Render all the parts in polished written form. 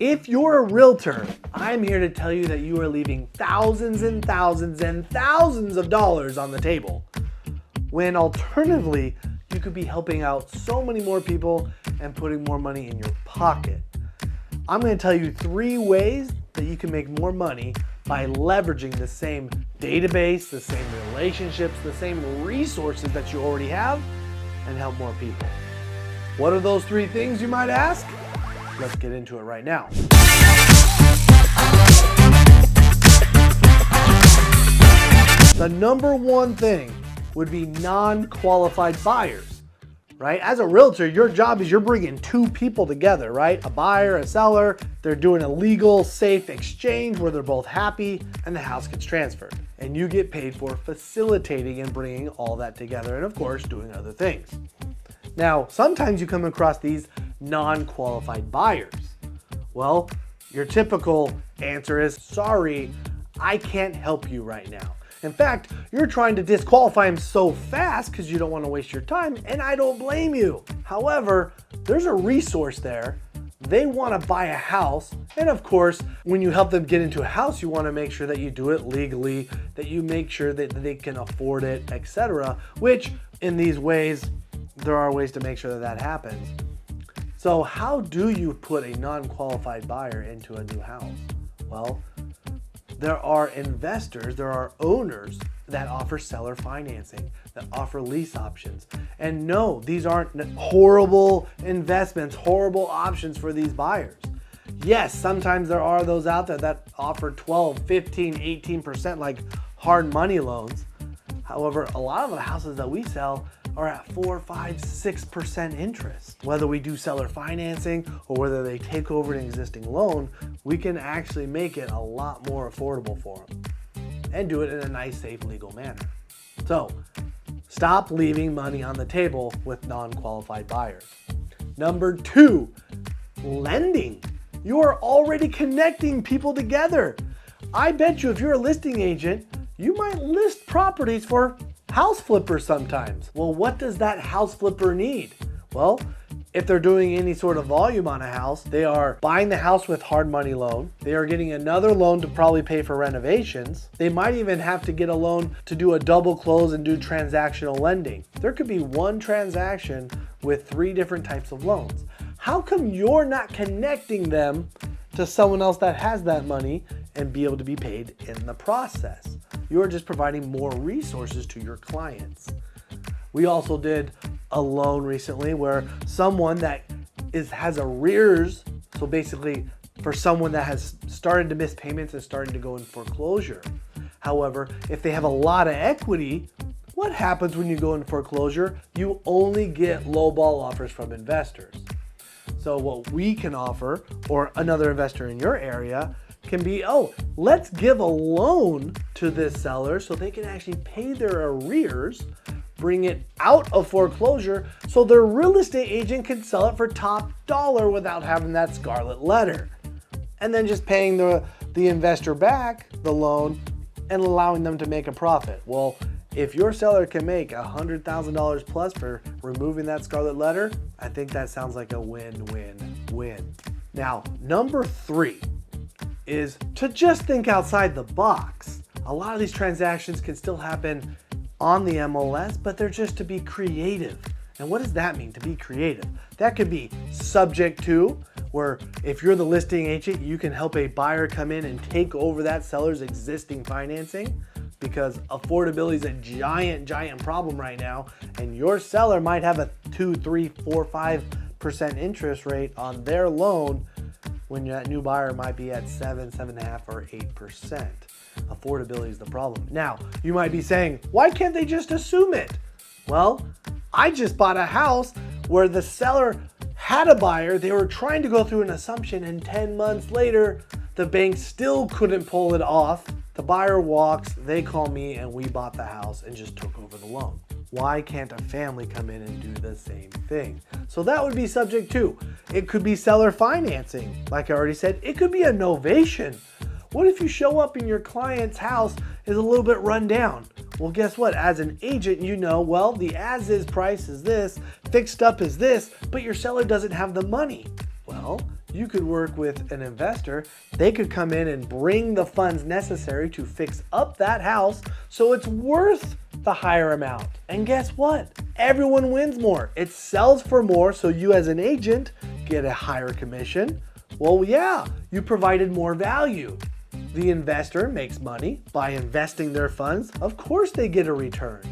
If you're a realtor, I'm here to tell you that you are leaving thousands and thousands and thousands of dollars on the table, when alternatively, you could be helping out so many more people and putting more money in your pocket. I'm going to tell you 3 ways that you can make more money by leveraging the same database, the same relationships, the same resources that you already have, and help more people. What are those 3 things, you might ask? Let's get into it right now. The number 1 thing would be non-qualified buyers, right? As a realtor, your job is you're bringing 2 people together, right? A buyer, a seller. They're doing a legal, safe exchange where they're both happy and the house gets transferred. And you get paid for facilitating and bringing all that together and, of course, doing other things. Now, sometimes you come across these non-qualified buyers. Well, your typical answer is, sorry, I can't help you right now. In fact, you're trying to disqualify him so fast because you don't want to waste your time, and I don't blame you. However, there's a resource there. They want to buy a house, and of course, when you help them get into a house, you want to make sure that you do it legally, that you make sure that they can afford it, etc. Which, in these ways, there are ways to make sure that that happens. So how do you put a non-qualified buyer into a new house? Well, there are investors, there are owners that offer seller financing, that offer lease options. And no, these aren't horrible investments, horrible options for these buyers. Yes, sometimes there are those out there that offer 12, 15, 18% like hard money loans. However, a lot of the houses that we sell are at 4, 5, 6% interest. Whether we do seller financing or whether they take over an existing loan, we can actually make it a lot more affordable for them and do it in a nice, safe, legal manner. So stop leaving money on the table with non-qualified buyers. Number 2, lending. You are already connecting people together. I bet you if you're a listing agent, you might list properties for house flippers sometimes. Well, what does that house flipper need? Well, if they're doing any sort of volume on a house, they are buying the house with hard money loan. They are getting another loan to probably pay for renovations. They might even have to get a loan to do a double close and do transactional lending. There could be one transaction with 3 different types of loans. How come you're not connecting them to someone else that has that money and be able to be paid in the process? You're just providing more resources to your clients. We also did a loan recently where someone that has arrears, so basically for someone that has started to miss payments and starting to go in foreclosure. However, if they have a lot of equity, what happens when you go in foreclosure? You only get lowball offers from investors. So what we can offer, or another investor in your area, can be, let's give a loan to this seller so they can actually pay their arrears, bring it out of foreclosure so their real estate agent can sell it for top dollar without having that scarlet letter. And then just paying the investor back the loan and allowing them to make a profit. Well, if your seller can make $100,000 plus for removing that scarlet letter, I think that sounds like a win-win-win. Now, number 3 is to just think outside the box. A lot of these transactions can still happen on the MLS, but they're just to be creative. And what does that mean, to be creative? That could be subject to, where if you're the listing agent, you can help a buyer come in and take over that seller's existing financing, because affordability is a giant problem right now, and your seller might have a 2, 3, 4, 5% interest rate on their loan when that new buyer might be at 7, 7.5, or 8%. Affordability is the problem. Now, you might be saying, why can't they just assume it? Well, I just bought a house where the seller had a buyer, they were trying to go through an assumption, and 10 months later, the bank still couldn't pull it off. The buyer walks, they call me, and we bought the house and just took over the loan. Why can't a family come in and do the same thing? So that would be subject to. It could be seller financing. Like I already said, it could be a novation. What if you show up and your client's house is a little bit run down? Well, guess what? As an agent, you know, well, the as-is price is this, fixed up is this, but your seller doesn't have the money. Well, you could work with an investor. They could come in and bring the funds necessary to fix up that house so it's worth the higher amount. And guess what? Everyone wins more. It sells for more, so you as an agent get a higher commission. Well, yeah, you provided more value. The investor makes money by investing their funds. Of course they get a return.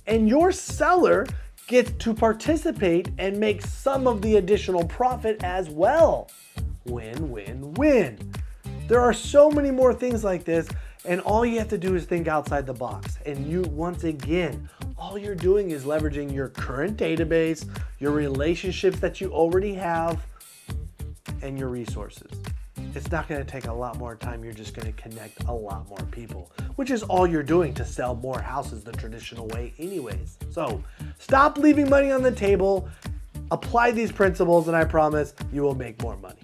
And your seller gets to participate and make some of the additional profit as well. Win, win, win. There are so many more things like this, and all you have to do is think outside the box. And you, once again, all you're doing is leveraging your current database, your relationships that you already have, and your resources. It's not going to take a lot more time. You're just going to connect a lot more people, which is all you're doing to sell more houses the traditional way anyways. So stop leaving money on the table, apply these principles, and I promise you will make more money.